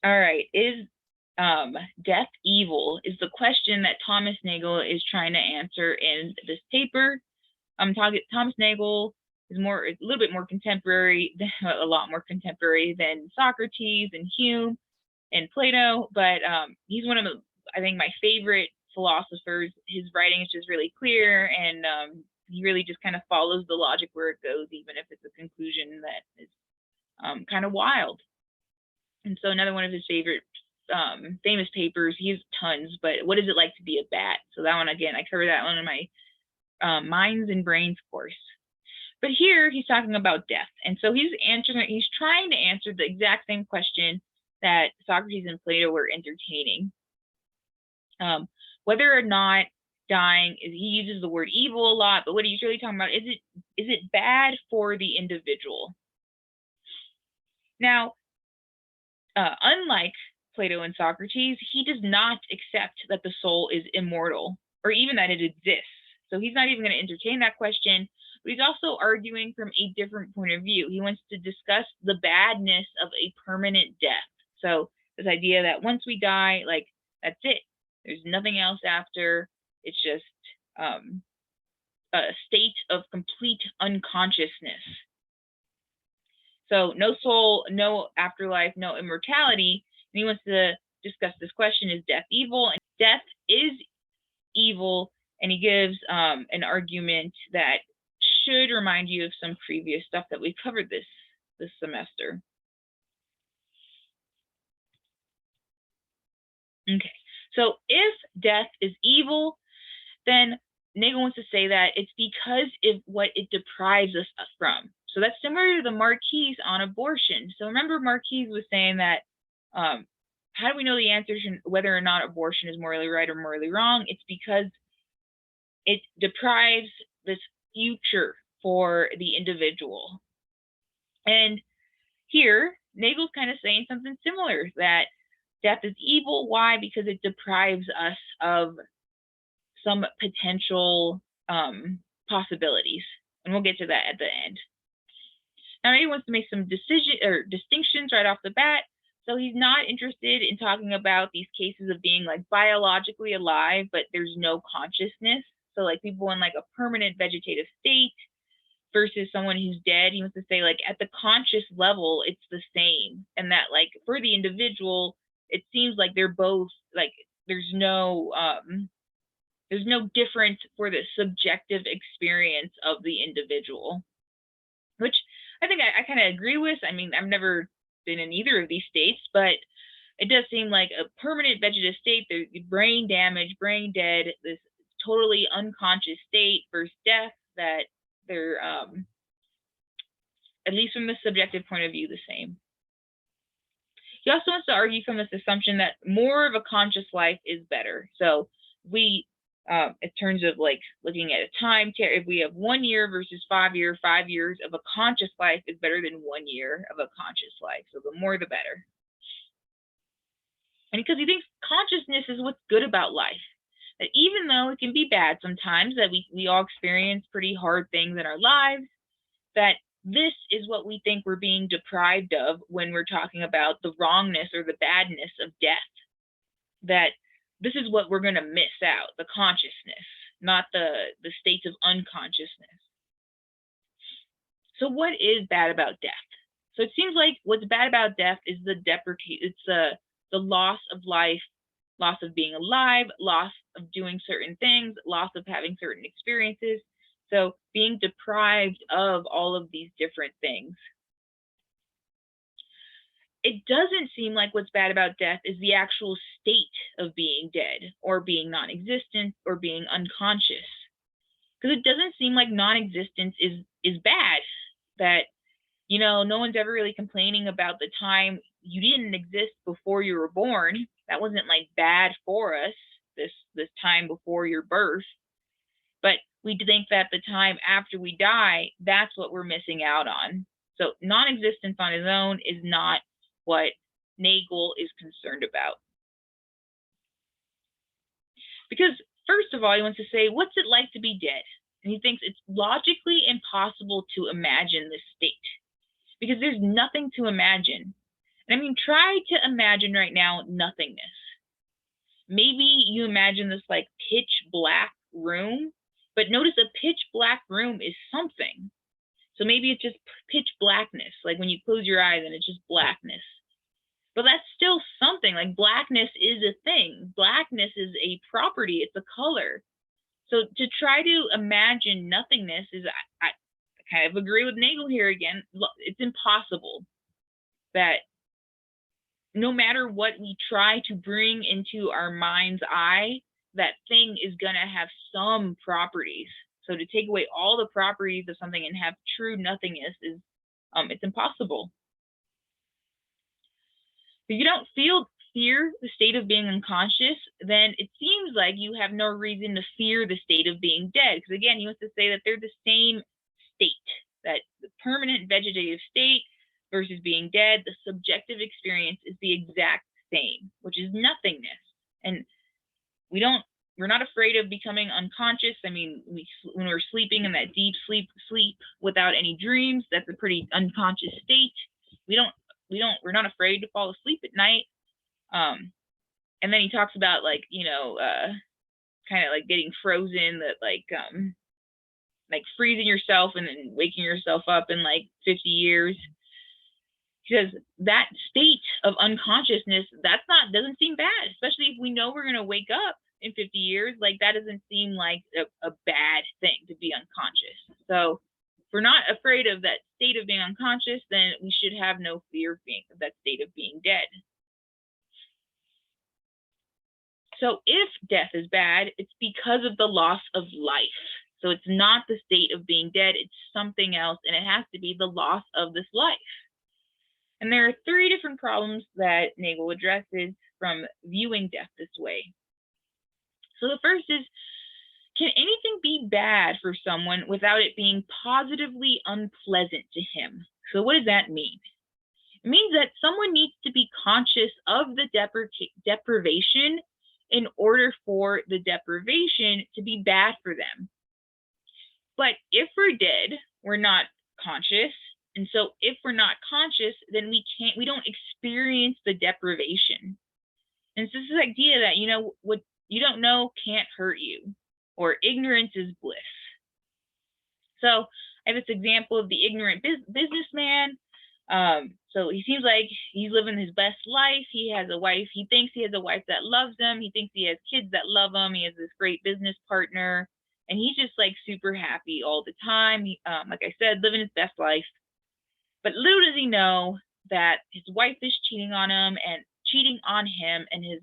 All right. Is death evil? Is the question that Thomas Nagel is trying to answer in this paper. Thomas Nagel is a little bit more contemporary, a lot more contemporary than Socrates and Hume and Plato, but he's one of the, I think, my favorite philosophers. His writing is just really clear, and he really just kind of follows the logic where it goes, even if it's a conclusion that is kind of wild. And so another one of his favorite famous papers, he has tons, but what is it like to be a bat? So that one, again, I cover that one in my Minds and Brains course. But here he's talking about death. And so he's trying to answer the exact same question that Socrates and Plato were entertaining. Whether or not dying he uses the word evil a lot, but what he's really talking about, is it bad for the individual? Now, unlike Plato and Socrates, he does not accept that the soul is immortal, or even that it exists. So he's not even going to entertain that question, but he's also arguing from a different point of view. He wants to discuss the badness of a permanent death. So this idea that once we die, like, that's it. There's nothing else after. It's just a state of complete unconsciousness. So no soul, no afterlife, no immortality. And he wants to discuss this question: is death evil? And death is evil. And he gives an argument that should remind you of some previous stuff that we covered this semester. Okay, so if death is evil, then Nagel wants to say that it's because of what it deprives us from. So that's similar to the Marquise on abortion. So remember, Marquise was saying that how do we know the answer whether or not abortion is morally right or morally wrong? It's because it deprives this future for the individual. And here, Nagel's kind of saying something similar, that death is evil. Why? Because it deprives us of some potential possibilities. And we'll get to that at the end. Now, he wants to make some distinctions right off the bat. So he's not interested in talking about these cases of being like biologically alive, but there's no consciousness. So like people in like a permanent vegetative state versus someone who's dead. He wants to say, like, at the conscious level, it's the same. And that, like, for the individual, it seems like they're both, like, there's no difference for the subjective experience of the individual, which I think I kind of agree with. I mean, I've never been in either of these states, but it does seem like a permanent vegetative state, the brain damage, brain dead, this totally unconscious state versus death, that they're, at least from the subjective point of view, the same. He also wants to argue from this assumption that more of a conscious life is better. So we, in terms of like looking at a time, if we have 1 year versus 5 years of a conscious life is better than 1 year of a conscious life. So the more, the better. And because he thinks consciousness is what's good about life. That even though it can be bad sometimes, that we all experience pretty hard things in our lives, that this is what we think we're being deprived of when we're talking about the wrongness or the badness of death. That this is what we're going to miss out, the consciousness, not the states of unconsciousness. So what is bad about death? So it seems like what's bad about death is it's the loss of life, loss of being alive, loss of doing certain things, loss of having certain experiences. So being deprived of all of these different things. It doesn't seem like what's bad about death is the actual state of being dead or being non-existent or being unconscious. Because it doesn't seem like non-existence is bad. That, you know, no one's ever really complaining about the time you didn't exist before you were born. That wasn't like bad for us, this time before your birth. But we think that the time after we die, that's what we're missing out on. So non-existence on its own is not what Nagel is concerned about. Because first of all, he wants to say, what's it like to be dead? And he thinks it's logically impossible to imagine this state because there's nothing to imagine. And I mean, try to imagine right now nothingness. Maybe you imagine this like pitch black room, but notice a pitch black room is something. So maybe it's just pitch blackness, like when you close your eyes and it's just blackness. But that's still something. Like blackness is a thing. Blackness is a property. It's a color. So to try to imagine nothingness is, I kind of agree with Nagel here again. It's impossible. That no matter what we try to bring into our mind's eye, that thing is going to have some properties. So to take away all the properties of something and have true nothingness is, it's impossible. If you don't fear the state of being unconscious, then it seems like you have no reason to fear the state of being dead. Because again, he wants to say that they're the same state, that the permanent vegetative state versus being dead, the subjective experience is the exact same, which is nothingness. And we're not afraid of becoming unconscious. I mean, when we're sleeping in that deep sleep without any dreams, that's a pretty unconscious state. We're not afraid to fall asleep at night. And then he talks about like, kind of like getting frozen, that like freezing yourself and then waking yourself up in like 50 years. He says that state of unconsciousness, doesn't seem bad, especially if we know we're going to wake up in 50 years. Like that doesn't seem like a bad thing to be unconscious. So if we're not afraid of that state of being unconscious, then we should have no fear of that state of being dead. So if death is bad, it's because of the loss of life. So it's not the state of being dead, it's something else, and it has to be the loss of this life. And there are 3 different problems that Nagel addresses from viewing death this way. So the first is, can anything be bad for someone without it being positively unpleasant to him? So what does that mean? It means that someone needs to be conscious of the deprivation in order for the deprivation to be bad for them. But if we're dead, we're not conscious. And so if we're not conscious, then we don't experience the deprivation. And it's this idea that, what you don't know can't hurt you, or ignorance is bliss. So I have this example of the ignorant businessman. So he seems like he's living his best life. He has a wife. He thinks he has a wife that loves him. He thinks he has kids that love him. He has this great business partner, and he's just like super happy all the time. He, like I said, living his best life. But little does he know that his wife is cheating on him, and his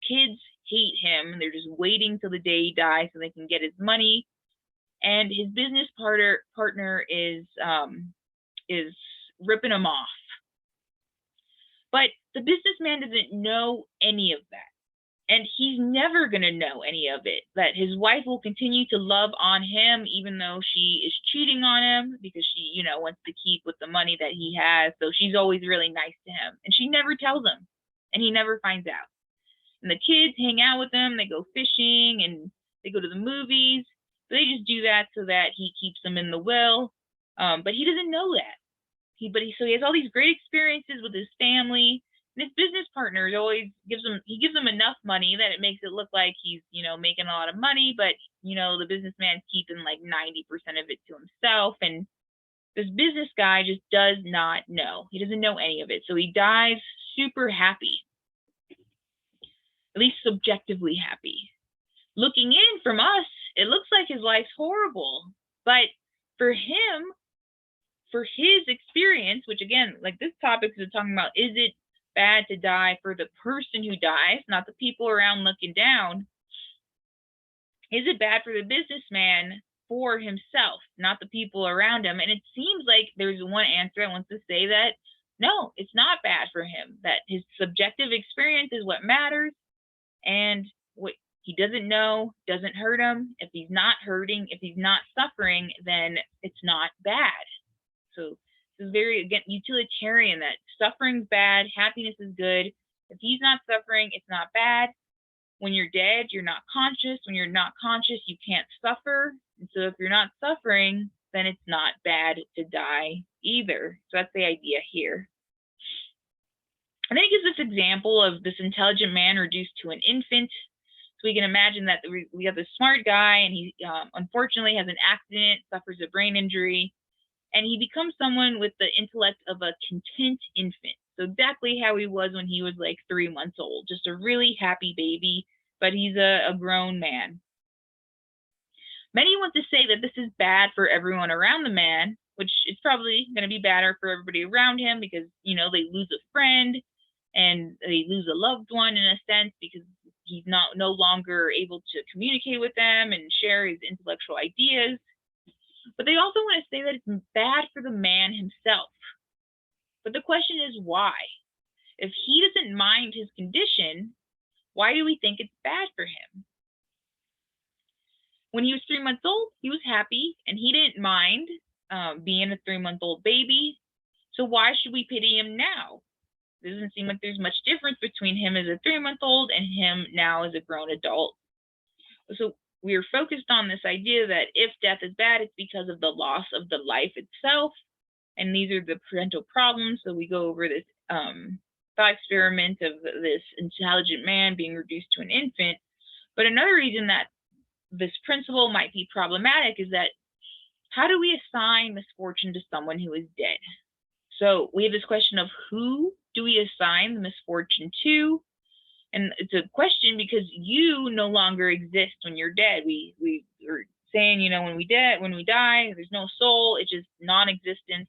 kids hate him. They're just waiting till the day he dies so they can get his money. And his business partner is ripping him off. But the businessman doesn't know any of that. And he's never going to know any of it, that his wife will continue to love on him even though she is cheating on him, because she, wants to keep with the money that he has. So she's always really nice to him. And she never tells him, and he never finds out. And the kids hang out with him. They go fishing and they go to the movies. But they just do that so that he keeps them in the will. But he doesn't know that. So he has all these great experiences with his family. And his business partner always gives him enough money that it makes it look like he's, making a lot of money, but, the businessman's keeping like 90% of it to himself. And this business guy just does not know. He doesn't know any of it. So he dies super happy, at least subjectively happy. Looking in from us, it looks like his life's horrible. But for him, for his experience, which again, like this topic is talking about, is it bad to die for the person who dies, not the people around looking down? Is it bad for the businessman for himself, not the people around him? And it seems like there's one answer that wants to say that no, it's not bad for him, that his subjective experience is what matters, and what he doesn't know doesn't hurt him. If he's not hurting, if he's not suffering, then it's not bad. So it's very, again, utilitarian, that suffering's bad, happiness is good. If he's not suffering, it's not bad. When you're dead, you're not conscious. When you're not conscious, you can't suffer. And so if you're not suffering, then it's not bad to die either. So that's the idea here. And then he gives this example of this intelligent man reduced to an infant. So we can imagine that we have this smart guy, and he unfortunately has an accident, suffers a brain injury, and he becomes someone with the intellect of a content infant. So exactly how he was when he was like 3 months old, just a really happy baby, but he's a grown man. Many want to say that this is bad for everyone around the man, which is probably going to be better for everybody around him because, they lose a friend and they lose a loved one in a sense because he's no longer able to communicate with them and share his intellectual ideas. But they also want to say that it's bad for the man himself. But the question is why? If he doesn't mind his condition, why do we think it's bad for him? When he was 3 months old, he was happy and he didn't mind being a 3-month-old baby. So why should we pity him now? It doesn't seem like there's much difference between him as a 3-month-old and him now as a grown adult. So we are focused on this idea that if death is bad, it's because of the loss of the life itself. And these are the parental problems. So we go over this thought experiment of this intelligent man being reduced to an infant. But another reason that this principle might be problematic is that how do we assign misfortune to someone who is dead? So we have this question of who do we assign the misfortune to? And it's a question because you no longer exist when you're dead. We are saying, when we die, there's no soul, it's just non-existence.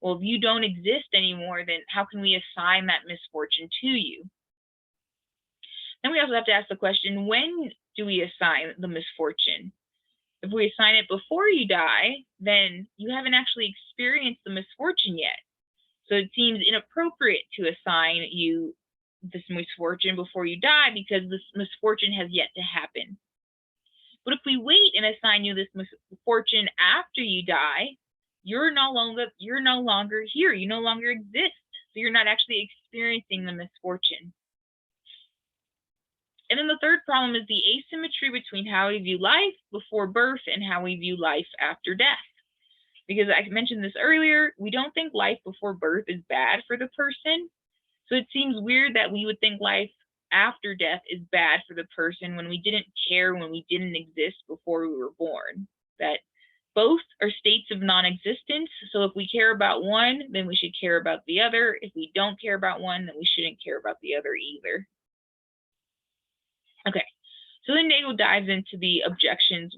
Well, if you don't exist anymore, then how can we assign that misfortune to you? Then we also have to ask the question, when do we assign the misfortune? If we assign it before you die, then you haven't actually experienced the misfortune yet. So it seems inappropriate to assign you this misfortune before you die because this misfortune has yet to happen. But if we wait and assign you this misfortune after you die, you're no longer here. You no longer exist. So you're not actually experiencing the misfortune. And then the third problem is the asymmetry between how we view life before birth and how we view life after death. Because I mentioned this earlier, we don't think life before birth is bad for the person. So it seems weird that we would think life after death is bad for the person when we didn't care when we didn't exist before we were born. That both are states of non-existence. So if we care about one, then we should care about the other. If we don't care about one, then we shouldn't care about the other either. Okay, so then Nagel dives into the objections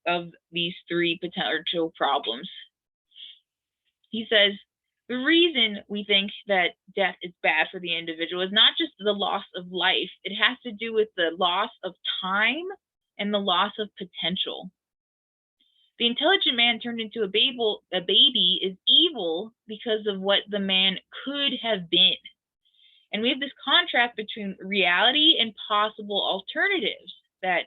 of these three potential problems. He says, the reason we think that death is bad for the individual is not just the loss of life. It has to do with the loss of time and the loss of potential. The intelligent man turned into a baby is evil because of what the man could have been. And we have this contrast between reality and possible alternatives, that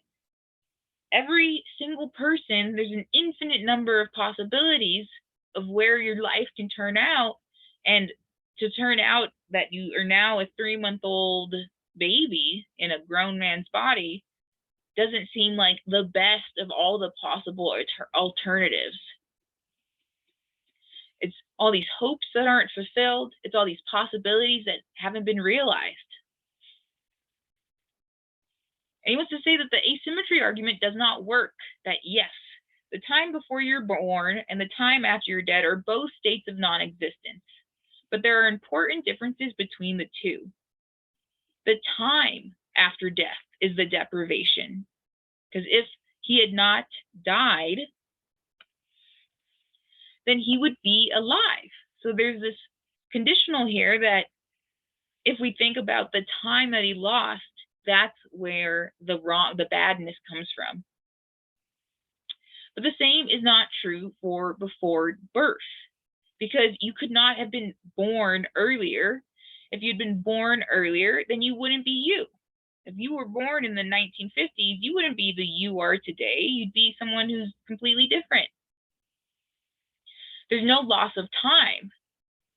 every single person, there's an infinite number of possibilities of where your life can turn out. And to turn out that you are now a 3-month-old baby in a grown man's body doesn't seem like the best of all the possible alternatives. It's all these hopes that aren't fulfilled. It's all these possibilities that haven't been realized. And he wants to say that the asymmetry argument does not work, that yes, the time before you're born and the time after you're dead are both states of non-existence, but there are important differences between the two. The time after death is the deprivation, because if he had not died, then he would be alive. So there's this conditional here that if we think about the time that he lost, that's where the badness comes from. But the same is not true for before birth, because you could not have been born earlier. If you'd been born earlier, then you wouldn't be you. If you were born in the 1950s, you wouldn't be the you are today. You'd be someone who's completely different. There's no loss of time.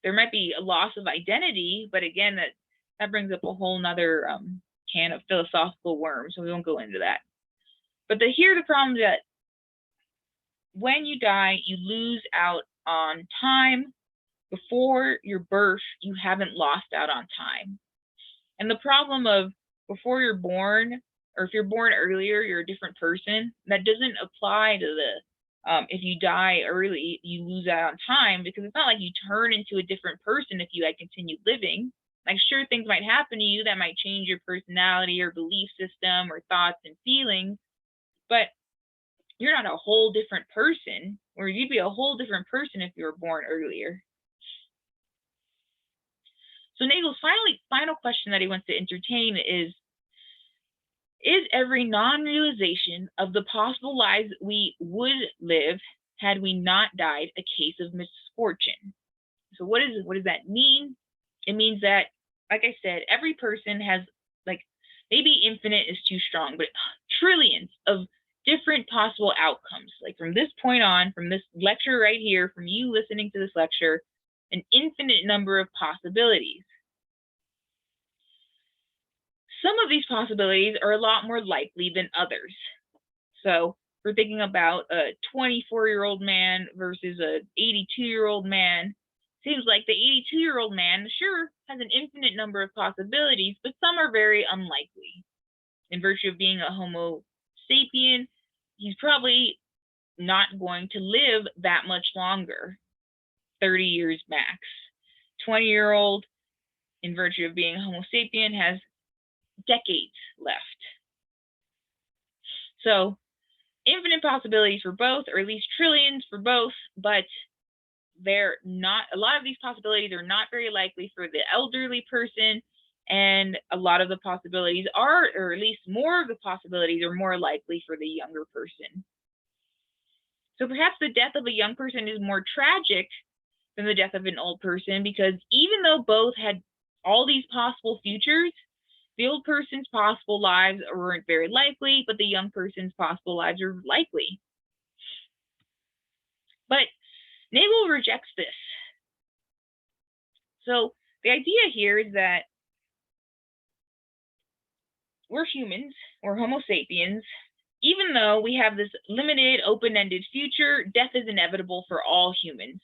There might be a loss of identity, but again, that brings up a whole nother can of philosophical worms, so we won't go into that. But here the problem is that when you die, you lose out on time before your birth, you haven't lost out on time. And the problem of before you're born, or if you're born earlier, you're a different person, that doesn't apply to the if you die early, you lose out on time, because it's not like you turn into a different person if you had continued living. Like, sure, things might happen to you that might change your personality or belief system or thoughts and feelings, but you're not a whole different person, or you'd be a whole different person if you were born earlier. So Nagel's final question that he wants to entertain is every non-realization of the possible lives we would live had we not died a case of misfortune? So what does that mean? It means that, like I said, every person has, like, maybe infinite is too strong, but trillions of different possible outcomes. Like, from this point on, from this lecture right here, from you listening to this lecture, an infinite number of possibilities. Some of these possibilities are a lot more likely than others. So we're thinking about a 24-year-old man versus a 82-year-old man. Seems like the 82-year-old man, sure, has an infinite number of possibilities, but some are very unlikely. In virtue of being a Homo sapien, he's probably not going to live that much longer, 30 years max. 20-year-old, in virtue of being a Homo sapien, has decades left. So infinite possibilities for both, or at least trillions for both, but they're not, a lot of these possibilities are not very likely for the elderly person, and a lot of the possibilities are, or at least more of the possibilities are more likely for the younger person. So perhaps the death of a young person is more tragic than the death of an old person, because even though both had all these possible futures, the old person's possible lives weren't very likely, but the young person's possible lives are likely. But Nagel rejects this. So the idea here is that we're humans, we're Homo sapiens. Even though we have this limited, open-ended future, death is inevitable for all humans.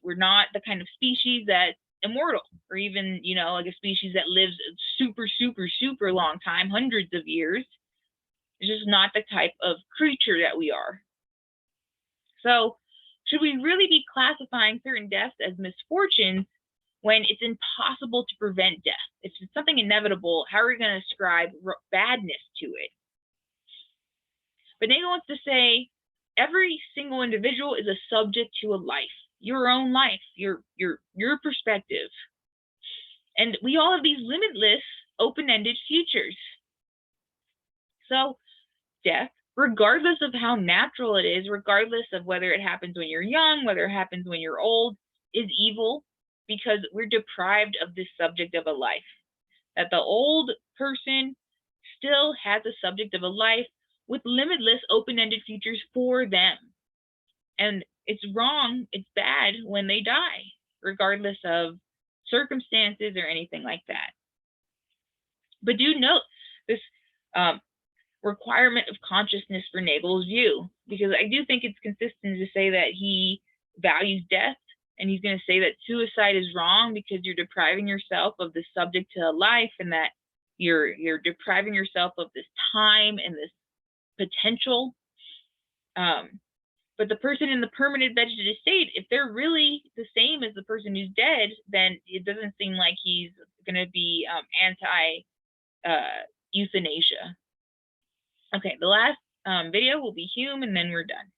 We're not the kind of species that's immortal, or even, like a species that lives a super, super, super long time, hundreds of years. It's just not the type of creature that we are. So should we really be classifying certain deaths as misfortunes when it's impossible to prevent death? If it's something inevitable, how are we going to ascribe badness to it? But Nagel wants to say every single individual is a subject to a life, your own life, your perspective. And we all have these limitless, open-ended futures. So death, regardless of how natural it is, regardless of whether it happens when you're young, whether it happens when you're old, is evil, because we're deprived of this subject of a life. That the old person still has a subject of a life with limitless, open-ended futures for them. And it's wrong, it's bad when they die, regardless of circumstances or anything like that. But do note this requirement of consciousness for Nagel's view, because I do think it's consistent to say that he values death, and he's going to say that suicide is wrong because you're depriving yourself of the subject to a life, and that you're depriving yourself of this time and this potential. But the person in the permanent vegetative state, if they're really the same as the person who's dead, then it doesn't seem like he's going to be anti-euthanasia. Okay, the last video will be Hume, and then we're done.